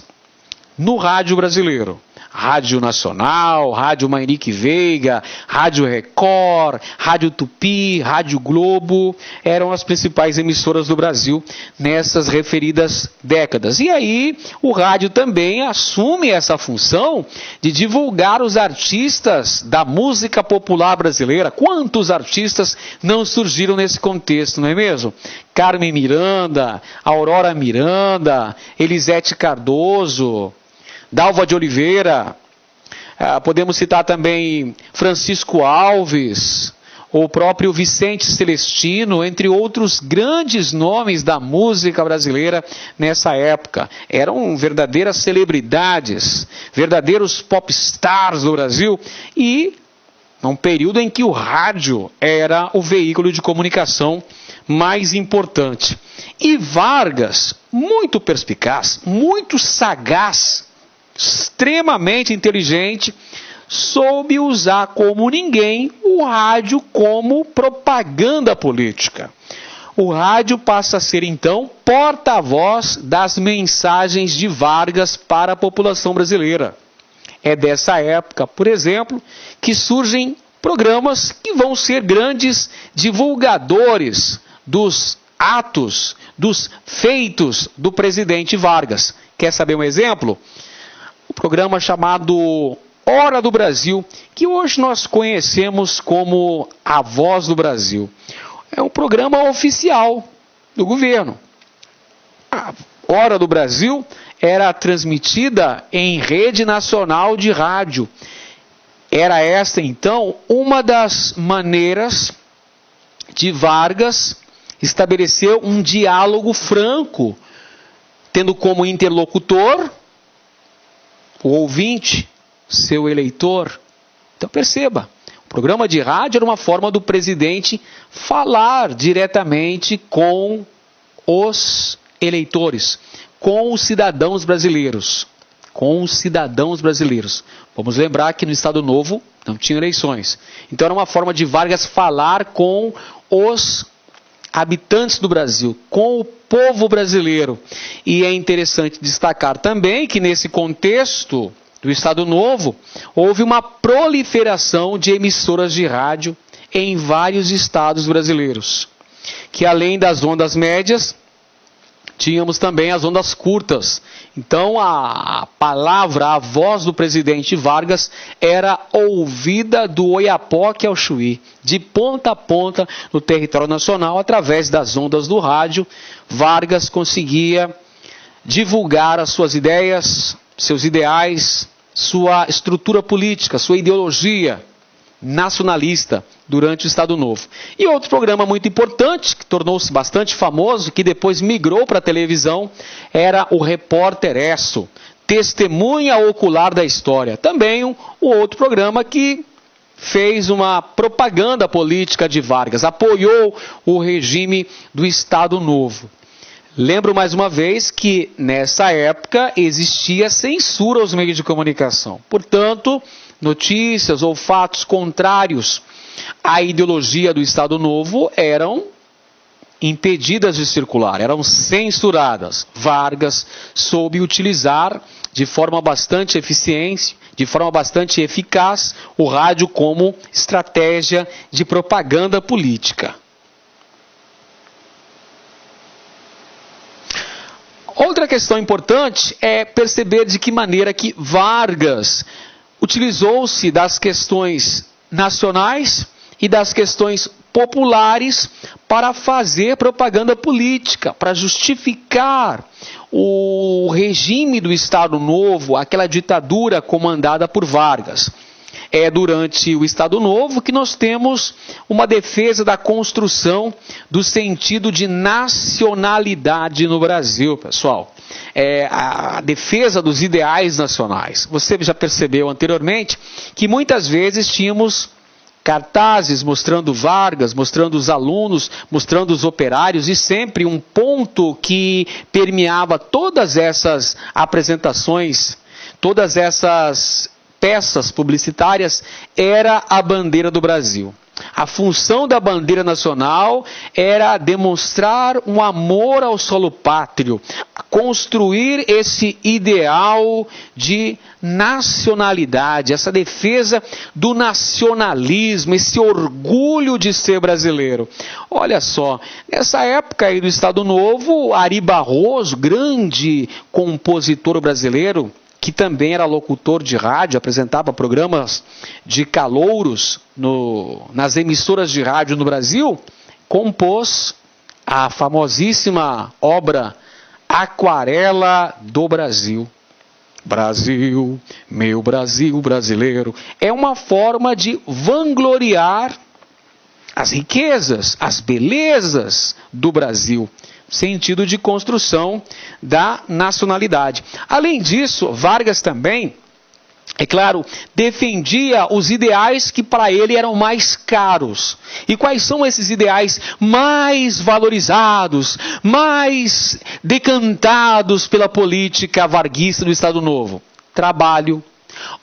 no rádio brasileiro. Rádio Nacional, Rádio Mairique Veiga, Rádio Record, Rádio Tupi, Rádio Globo, eram as principais emissoras do Brasil nessas referidas décadas. E aí o rádio também assume essa função de divulgar os artistas da música popular brasileira. Quantos artistas não surgiram nesse contexto, não é mesmo? Carmen Miranda, Aurora Miranda, Elisete Cardoso, Dalva de Oliveira, podemos citar também Francisco Alves, o próprio Vicente Celestino, entre outros grandes nomes da música brasileira nessa época. Eram verdadeiras celebridades, verdadeiros popstars do Brasil, e num período em que o rádio era o veículo de comunicação mais importante. E Vargas, muito perspicaz, muito sagaz, extremamente inteligente, soube usar como ninguém o rádio como propaganda política. O rádio passa a ser, então, porta-voz das mensagens de Vargas para a população brasileira. É dessa época, por exemplo, que surgem programas que vão ser grandes divulgadores dos atos, dos feitos do presidente Vargas. Quer saber um exemplo? O programa chamado Hora do Brasil, que hoje nós conhecemos como A Voz do Brasil. É um programa oficial do governo. A Hora do Brasil era transmitida em rede nacional de rádio. Era esta, então, uma das maneiras de Vargas estabelecer um diálogo franco, tendo como interlocutor o ouvinte, seu eleitor. Então perceba, o programa de rádio era uma forma do presidente falar diretamente com os eleitores, com os cidadãos brasileiros. Vamos lembrar que no Estado Novo não tinha eleições. Então era uma forma de Vargas falar com os habitantes do Brasil, com o povo brasileiro. E é interessante destacar também que nesse contexto do Estado Novo, houve uma proliferação de emissoras de rádio em vários estados brasileiros, que além das ondas médias, tínhamos também as ondas curtas. Então a palavra, a voz do presidente Vargas era ouvida do Oiapoque ao Chuí, de ponta a ponta no território nacional, através das ondas do rádio. Vargas conseguia divulgar as suas ideias, seus ideais, sua estrutura política, sua ideologia nacionalista durante o Estado Novo. E outro programa muito importante, que tornou-se bastante famoso, que depois migrou para a televisão, era o Repórter Esso, testemunha ocular da história. Também o outro programa que fez uma propaganda política de Vargas, apoiou o regime do Estado Novo. Lembro mais uma vez que nessa época existia censura aos meios de comunicação. Portanto, notícias ou fatos contrários à ideologia do Estado Novo eram impedidas de circular, eram censuradas. Vargas soube utilizar de forma bastante eficiente, de forma bastante eficaz, o rádio como estratégia de propaganda política. Outra questão importante é perceber de que maneira que Vargas utilizou-se das questões nacionais e das questões populares para fazer propaganda política, para justificar o regime do Estado Novo, aquela ditadura comandada por Vargas. É durante o Estado Novo que nós temos uma defesa da construção do sentido de nacionalidade no Brasil, pessoal. A defesa dos ideais nacionais. Você já percebeu anteriormente que muitas vezes tínhamos cartazes mostrando Vargas, mostrando os alunos, mostrando os operários, e sempre um ponto que permeava todas essas apresentações, todas essas peças publicitárias, era a bandeira do Brasil. A função da bandeira nacional era demonstrar um amor ao solo pátrio, construir esse ideal de nacionalidade, essa defesa do nacionalismo, esse orgulho de ser brasileiro. Olha só, nessa época aí do Estado Novo, Ari Barroso, grande compositor brasileiro, que também era locutor de rádio, apresentava programas de calouros nas emissoras de rádio no Brasil, compôs a famosíssima obra Aquarela do Brasil. Brasil, meu Brasil brasileiro. É uma forma de vangloriar as riquezas, as belezas do Brasil. Sentido de construção da nacionalidade. Além disso, Vargas também, é claro, defendia os ideais que para ele eram mais caros. E quais são esses ideais mais valorizados, mais decantados pela política varguista do Estado Novo? Trabalho,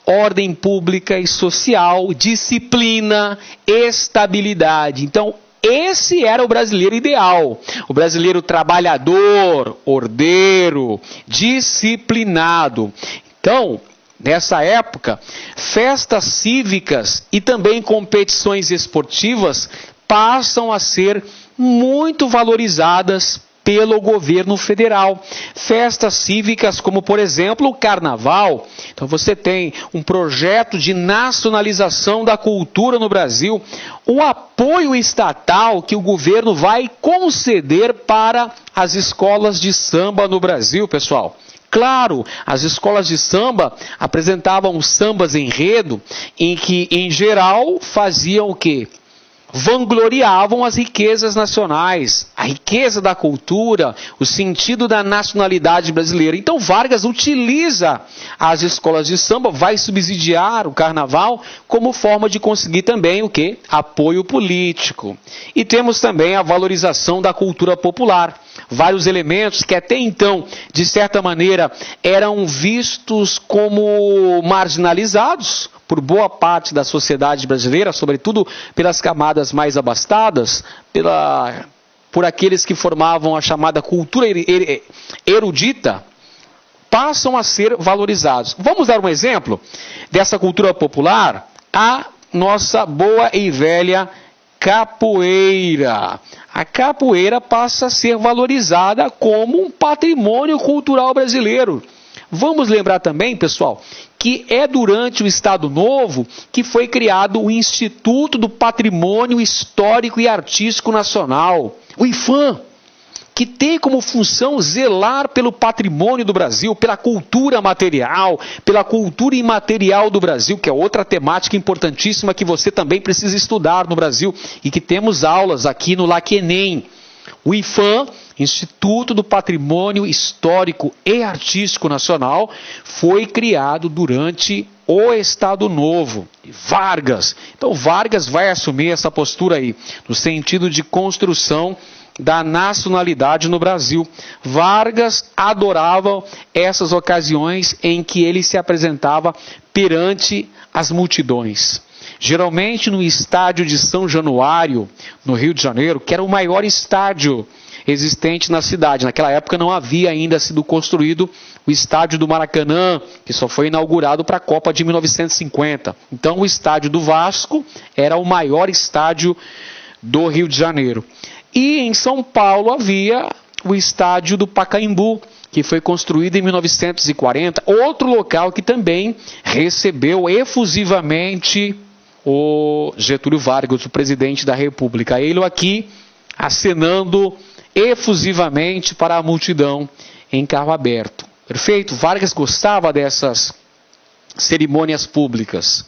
ordem pública e social, disciplina, estabilidade. Então, Esse era o brasileiro ideal, o brasileiro trabalhador, ordeiro, disciplinado. Então, nessa época, festas cívicas e também competições esportivas passam a ser muito valorizadas pelo governo federal. Festas cívicas como, por exemplo, o Carnaval. Então você tem um projeto de nacionalização da cultura no Brasil, o apoio estatal que o governo vai conceder para as escolas de samba no Brasil, pessoal. Claro, as escolas de samba apresentavam sambas enredo em que, em geral, faziam o quê? Vangloriavam as riquezas nacionais, a riqueza da cultura, o sentido da nacionalidade brasileira. Então Vargas utiliza as escolas de samba, vai subsidiar o carnaval como forma de conseguir também o quê? Apoio político. E temos também a valorização da cultura popular. Vários elementos que até então, de certa maneira, eram vistos como marginalizados por boa parte da sociedade brasileira, sobretudo pelas camadas mais abastadas, por aqueles que formavam a chamada cultura erudita, passam a ser valorizados. Vamos dar um exemplo dessa cultura popular? A nossa boa e velha capoeira. A capoeira passa a ser valorizada como um patrimônio cultural brasileiro. Vamos lembrar também, pessoal, que é durante o Estado Novo que foi criado o Instituto do Patrimônio Histórico e Artístico Nacional, o IPHAN, que tem como função zelar pelo patrimônio do Brasil, pela cultura material, pela cultura imaterial do Brasil, que é outra temática importantíssima que você também precisa estudar no Brasil e que temos aulas aqui no LACENEM. O IPHAN, Instituto do Patrimônio Histórico e Artístico Nacional, foi criado durante o Estado Novo, Vargas. Então Vargas vai assumir essa postura aí, no sentido de construção da nacionalidade no Brasil. Vargas adorava essas ocasiões em que ele se apresentava perante as multidões. Geralmente no estádio de São Januário, no Rio de Janeiro, que era o maior estádio existente na cidade. Naquela época não havia ainda sido construído o estádio do Maracanã, que só foi inaugurado para a Copa de 1950. Então o estádio do Vasco era o maior estádio do Rio de Janeiro. E em São Paulo havia o estádio do Pacaembu, que foi construído em 1940, outro local que também recebeu efusivamente o Getúlio Vargas, o presidente da República. Ele aqui acenando efusivamente para a multidão em carro aberto. Perfeito? Vargas gostava dessas cerimônias públicas.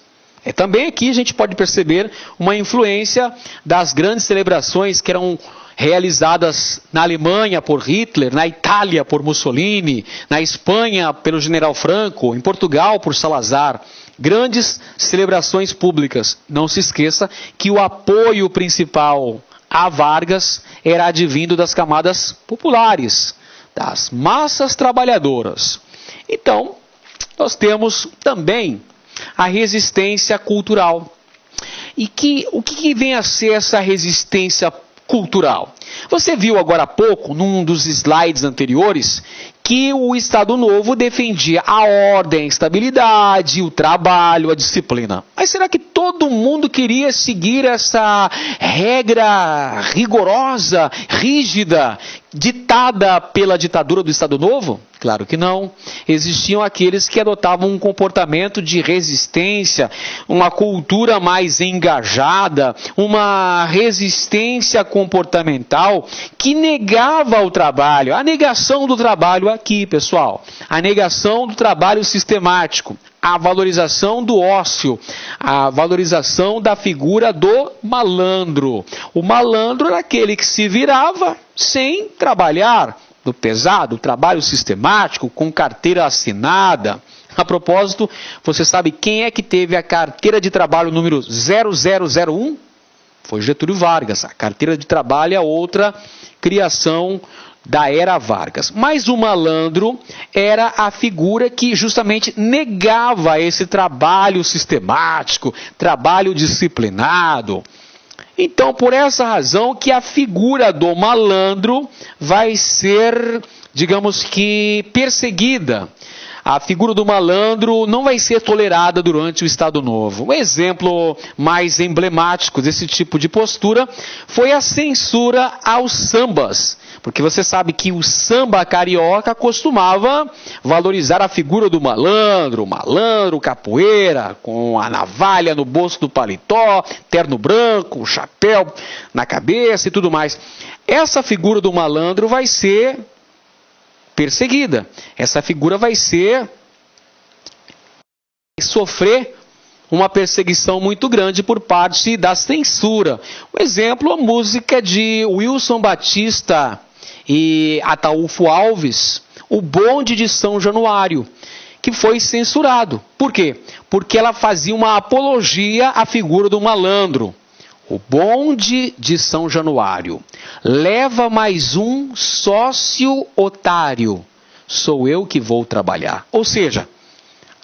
Também aqui a gente pode perceber uma influência das grandes celebrações que eram realizadas na Alemanha por Hitler, na Itália por Mussolini, na Espanha pelo general Franco, em Portugal por Salazar. Grandes celebrações públicas. Não se esqueça que o apoio principal a Vargas era advindo das camadas populares, das massas trabalhadoras. Então, nós temos também a resistência cultural. E o que vem a ser essa resistência cultural? Você viu agora há pouco, num dos slides anteriores, que o Estado Novo defendia a ordem, a estabilidade, o trabalho, a disciplina. Mas será que todo mundo queria seguir essa regra rigorosa, rígida, ditada pela ditadura do Estado Novo? Claro que não. Existiam aqueles que adotavam um comportamento de resistência, uma cultura mais engajada, uma resistência comportamental que negava o trabalho. A negação do trabalho aqui, pessoal. A negação do trabalho sistemático. A valorização do ócio, a valorização da figura do malandro. O malandro era aquele que se virava sem trabalhar, do pesado, trabalho sistemático, com carteira assinada. A propósito, você sabe quem é que teve a carteira de trabalho número 0001? Foi Getúlio Vargas. A carteira de trabalho é outra criação da era Vargas. Mas o malandro era a figura que justamente negava esse trabalho sistemático, trabalho disciplinado. Então, por essa razão que a figura do malandro vai ser, digamos que, perseguida. A figura do malandro não vai ser tolerada durante o Estado Novo. Um exemplo mais emblemático desse tipo de postura foi a censura aos sambas. Porque você sabe que o samba carioca costumava valorizar a figura do malandro, capoeira, com a navalha no bolso do paletó, terno branco, chapéu na cabeça e tudo mais. Essa figura do malandro vai ser perseguida. Essa figura vai sofrer uma perseguição muito grande por parte da censura. Um exemplo, a música de Wilson Batista e Ataúfo Alves, O Bonde de São Januário, que foi censurado. Por quê? Porque ela fazia uma apologia à figura do malandro. O bonde de São Januário leva mais um sócio otário. Sou eu que vou trabalhar. Ou seja,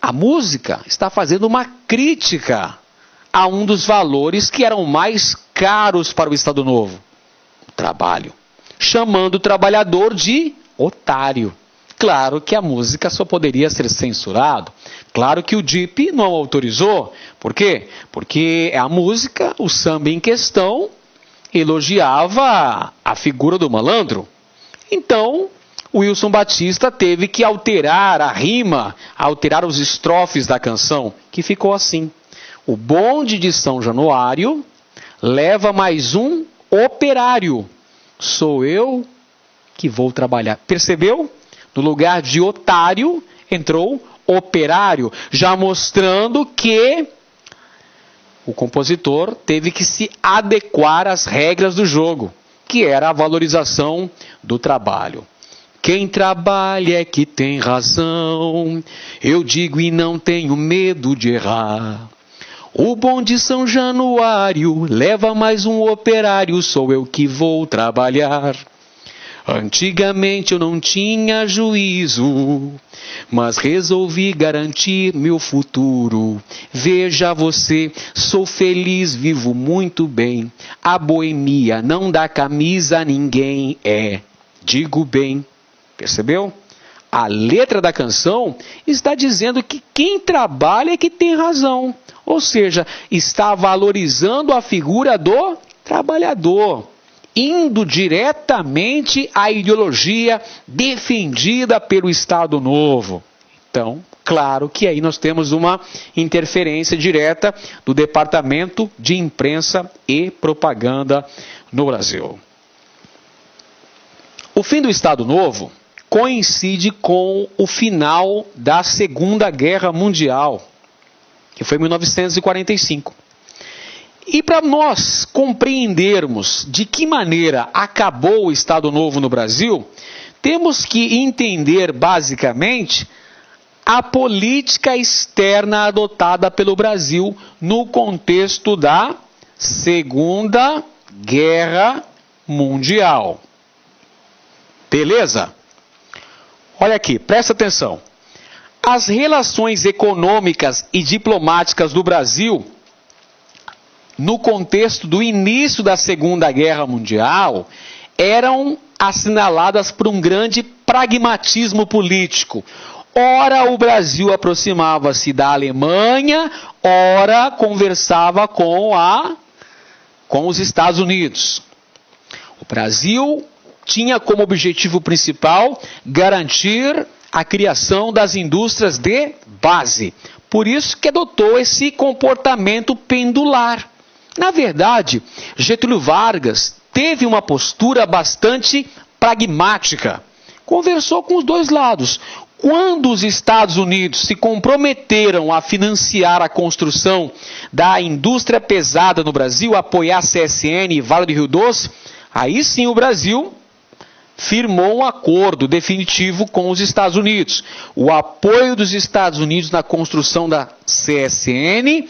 a música está fazendo uma crítica a um dos valores que eram mais caros para o Estado Novo: o trabalho. Chamando o trabalhador de otário. Claro que a música só poderia ser censurado. Claro que o DIP não autorizou. Por quê? Porque a música, o samba em questão, elogiava a figura do malandro. Então, o Wilson Batista teve que alterar a rima, alterar os estrofes da canção, que ficou assim: o bonde de São Januário leva mais um operário. Sou eu que vou trabalhar. Percebeu? No lugar de otário, entrou operário, já mostrando que o compositor teve que se adequar às regras do jogo, que era a valorização do trabalho. Quem trabalha é que tem razão, eu digo e não tenho medo de errar. O bonde de São Januário leva mais um operário, sou eu que vou trabalhar. Antigamente eu não tinha juízo, mas resolvi garantir meu futuro. Veja você, sou feliz, vivo muito bem. A boemia não dá camisa a ninguém, digo bem. Percebeu? A letra da canção está dizendo que quem trabalha é que tem razão. Ou seja, está valorizando a figura do trabalhador, indo diretamente à ideologia defendida pelo Estado Novo. Então, claro que aí nós temos uma interferência direta do Departamento de Imprensa e Propaganda no Brasil. O fim do Estado Novo coincide com o final da Segunda Guerra Mundial, que foi em 1945. E para nós compreendermos de que maneira acabou o Estado Novo no Brasil, temos que entender basicamente a política externa adotada pelo Brasil no contexto da Segunda Guerra Mundial. Beleza? Olha aqui, presta atenção. As relações econômicas e diplomáticas do Brasil, no contexto do início da Segunda Guerra Mundial, eram assinaladas por um grande pragmatismo político. Ora o Brasil aproximava-se da Alemanha, ora conversava com os Estados Unidos. O Brasil tinha como objetivo principal garantir a criação das indústrias de base. Por isso que adotou esse comportamento pendular. Na verdade, Getúlio Vargas teve uma postura bastante pragmática. Conversou com os dois lados. Quando os Estados Unidos se comprometeram a financiar a construção da indústria pesada no Brasil, apoiar a CSN e Vale do Rio Doce, aí sim o Brasil firmou um acordo definitivo com os Estados Unidos. O apoio dos Estados Unidos na construção da CSN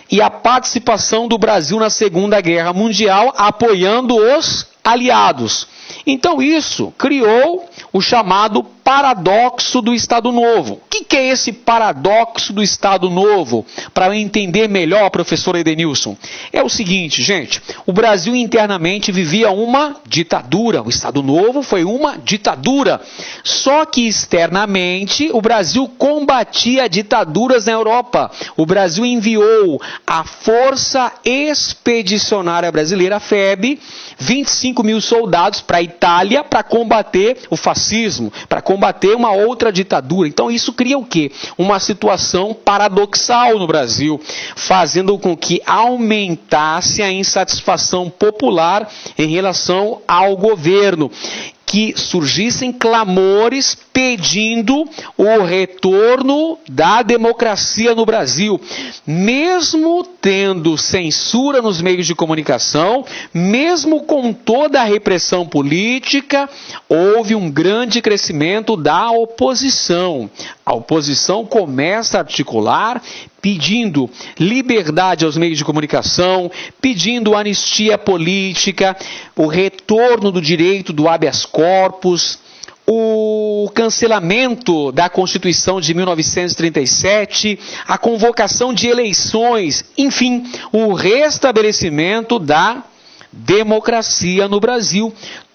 e a participação do Brasil na Segunda Guerra Mundial, apoiando os aliados. Então isso criou o chamado paradoxo do Estado Novo. O que é esse paradoxo do Estado Novo? Para eu entender melhor, professor Edenilson. É o seguinte, gente, o Brasil internamente vivia uma ditadura. O Estado Novo foi uma ditadura. Só que externamente o Brasil combatia ditaduras na Europa. O Brasil enviou a Força Expedicionária Brasileira, a FEB, 25 mil soldados para a Itália para combater o fascismo, para combater uma outra ditadura. Então isso cria o quê? Uma situação paradoxal no Brasil, fazendo com que aumentasse a insatisfação popular em relação ao governo, que surgissem clamores pedindo o retorno da democracia no Brasil. Mesmo tendo censura nos meios de comunicação, mesmo com toda a repressão política, houve um grande crescimento da oposição. A oposição começa a articular, pedindo liberdade aos meios de comunicação, pedindo anistia política, o retorno do direito do habeas corpus, o cancelamento da Constituição de 1937, a convocação de eleições, enfim, o restabelecimento da democracia no Brasil.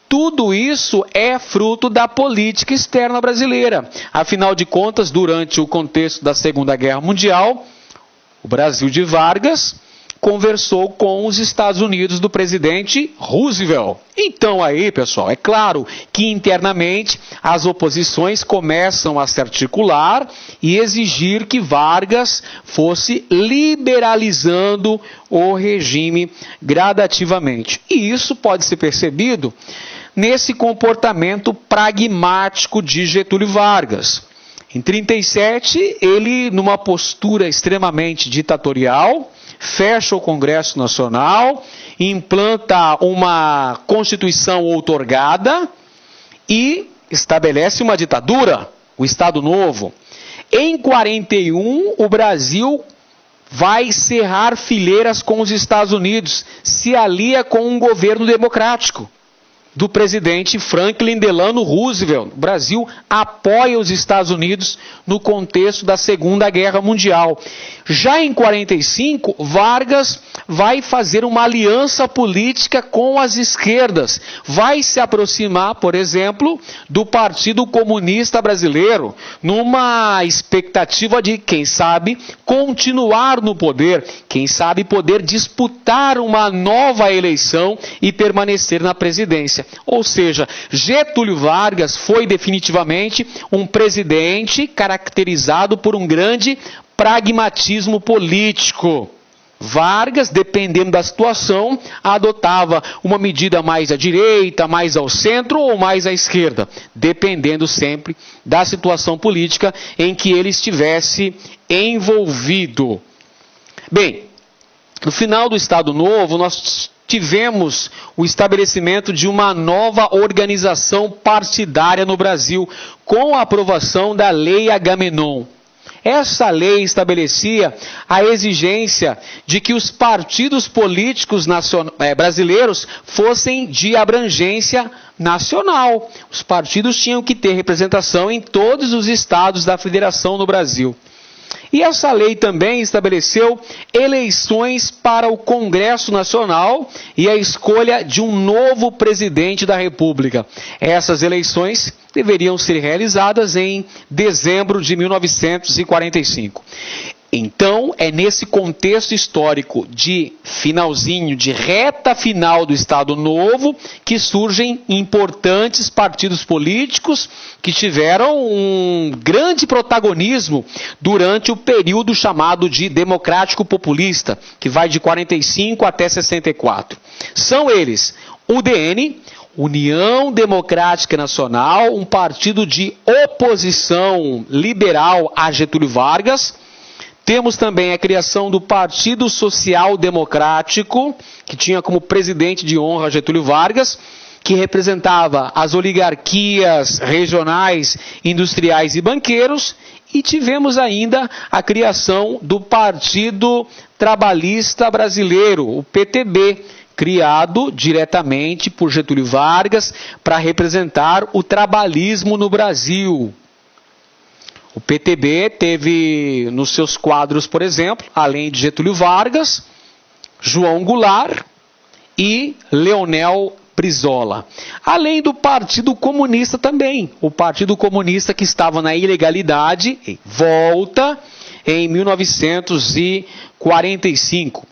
Tudo isso é fruto da política externa brasileira. Afinal de contas, durante o contexto da Segunda Guerra Mundial, o Brasil de Vargas conversou com os Estados Unidos do presidente Roosevelt. Então aí, pessoal, é claro que internamente as oposições começam a se articular e exigir que Vargas fosse liberalizando o regime gradativamente. E isso pode ser percebido nesse comportamento pragmático de Getúlio Vargas. Em 1937, ele, numa postura extremamente ditatorial, fecha o Congresso Nacional, implanta uma Constituição outorgada e estabelece uma ditadura, o Estado Novo. Em 1941, o Brasil vai cerrar fileiras com os Estados Unidos, se alia com um governo democrático do presidente Franklin Delano Roosevelt. O Brasil apoia os Estados Unidos no contexto da Segunda Guerra Mundial. Já em 1945, Vargas vai fazer uma aliança política com as esquerdas. Vai se aproximar, por exemplo, do Partido Comunista Brasileiro, numa expectativa de, quem sabe, continuar no poder, quem sabe poder disputar uma nova eleição e permanecer na presidência. Ou seja, Getúlio Vargas foi definitivamente um presidente caracterizado por um grande pragmatismo político. Vargas, dependendo da situação, adotava uma medida mais à direita, mais ao centro ou mais à esquerda, dependendo sempre da situação política em que ele estivesse envolvido. Bem, no final do Estado Novo, nós tivemos o estabelecimento de uma nova organização partidária no Brasil, com a aprovação da Lei Agamenon. Essa lei estabelecia a exigência de que os partidos políticos brasileiros fossem de abrangência nacional. Os partidos tinham que ter representação em todos os estados da federação no Brasil. E essa lei também estabeleceu eleições para o Congresso Nacional e a escolha de um novo presidente da República. Essas eleições deveriam ser realizadas em dezembro de 1945. Então, é nesse contexto histórico de finalzinho, de reta final do Estado Novo, que surgem importantes partidos políticos que tiveram um grande protagonismo durante o período chamado de democrático populista, que vai de 45 até 64. São eles: UDN, União Democrática Nacional, um partido de oposição liberal a Getúlio Vargas. Temos também a criação do Partido Social Democrático, que tinha como presidente de honra Getúlio Vargas, que representava as oligarquias regionais, industriais e banqueiros. E tivemos ainda a criação do Partido Trabalhista Brasileiro, o PTB, criado diretamente por Getúlio Vargas para representar o trabalhismo no Brasil. O PTB teve nos seus quadros, por exemplo, além de Getúlio Vargas, João Goulart e Leonel Brizola. Além do Partido Comunista também. O Partido Comunista, que estava na ilegalidade, volta em 1945.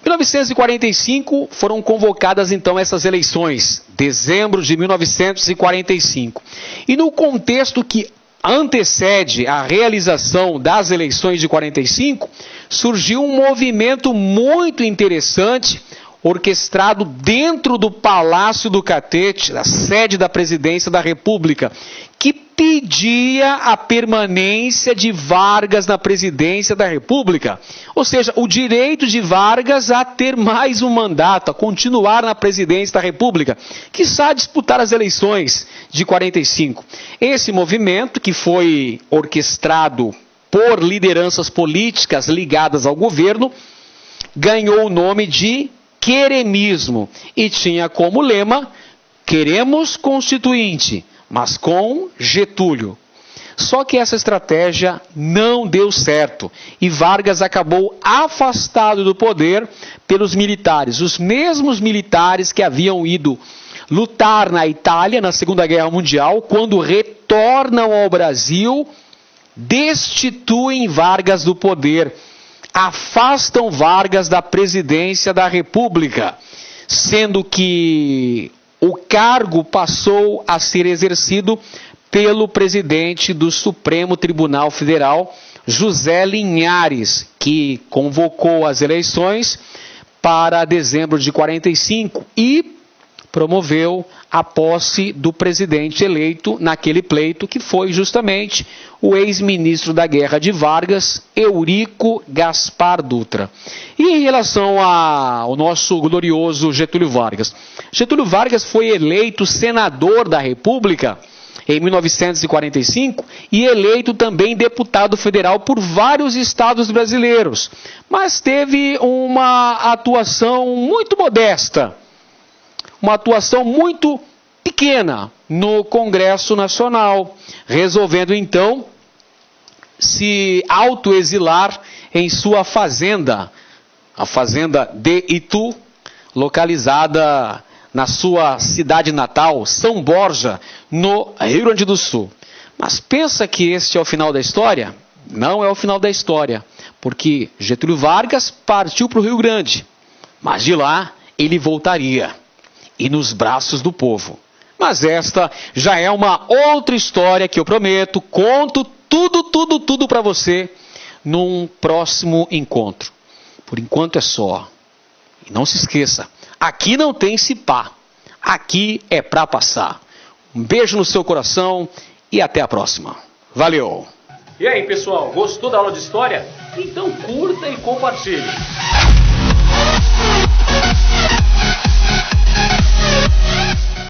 Em 1945 foram convocadas então essas eleições, dezembro de 1945. E no contexto que antecede a realização das eleições de 45, surgiu um movimento muito interessante, orquestrado dentro do Palácio do Catete, da sede da Presidência da República, que pedia a permanência de Vargas na Presidência da República. Ou seja, o direito de Vargas a ter mais um mandato, a continuar na Presidência da República, quiçá disputar as eleições de 45. Esse movimento, que foi orquestrado por lideranças políticas ligadas ao governo, ganhou o nome de queremismo e tinha como lema: queremos constituinte, mas com Getúlio. Só que essa estratégia não deu certo e Vargas acabou afastado do poder pelos militares, os mesmos militares que haviam ido lutar na Itália na Segunda Guerra Mundial. Quando retornam ao Brasil, destituem Vargas do poder, afastam Vargas da Presidência da República, sendo que o cargo passou a ser exercido pelo presidente do Supremo Tribunal Federal, José Linhares, que convocou as eleições para dezembro de 45 e promoveu a posse do presidente eleito naquele pleito, que foi justamente o ex-ministro da Guerra de Vargas, Eurico Gaspar Dutra. E em relação ao nosso glorioso Getúlio Vargas? Getúlio Vargas foi eleito senador da República em 1945 e eleito também deputado federal por vários estados brasileiros, mas teve uma atuação muito modesta, uma atuação muito pequena no Congresso Nacional, resolvendo então se autoexilar em sua fazenda, a fazenda de Itu, localizada na sua cidade natal, São Borja, no Rio Grande do Sul. Mas pensa que este é o final da história? Não é o final da história, porque Getúlio Vargas partiu para o Rio Grande, mas de lá ele voltaria, e nos braços do povo. Mas esta já é uma outra história que eu prometo, conto tudo para você num próximo encontro. Por enquanto é só. E não se esqueça, aqui não tem cipá, aqui é pra passar. Um beijo no seu coração e até a próxima. Valeu! E aí, pessoal, gostou da aula de história? Então curta e compartilhe.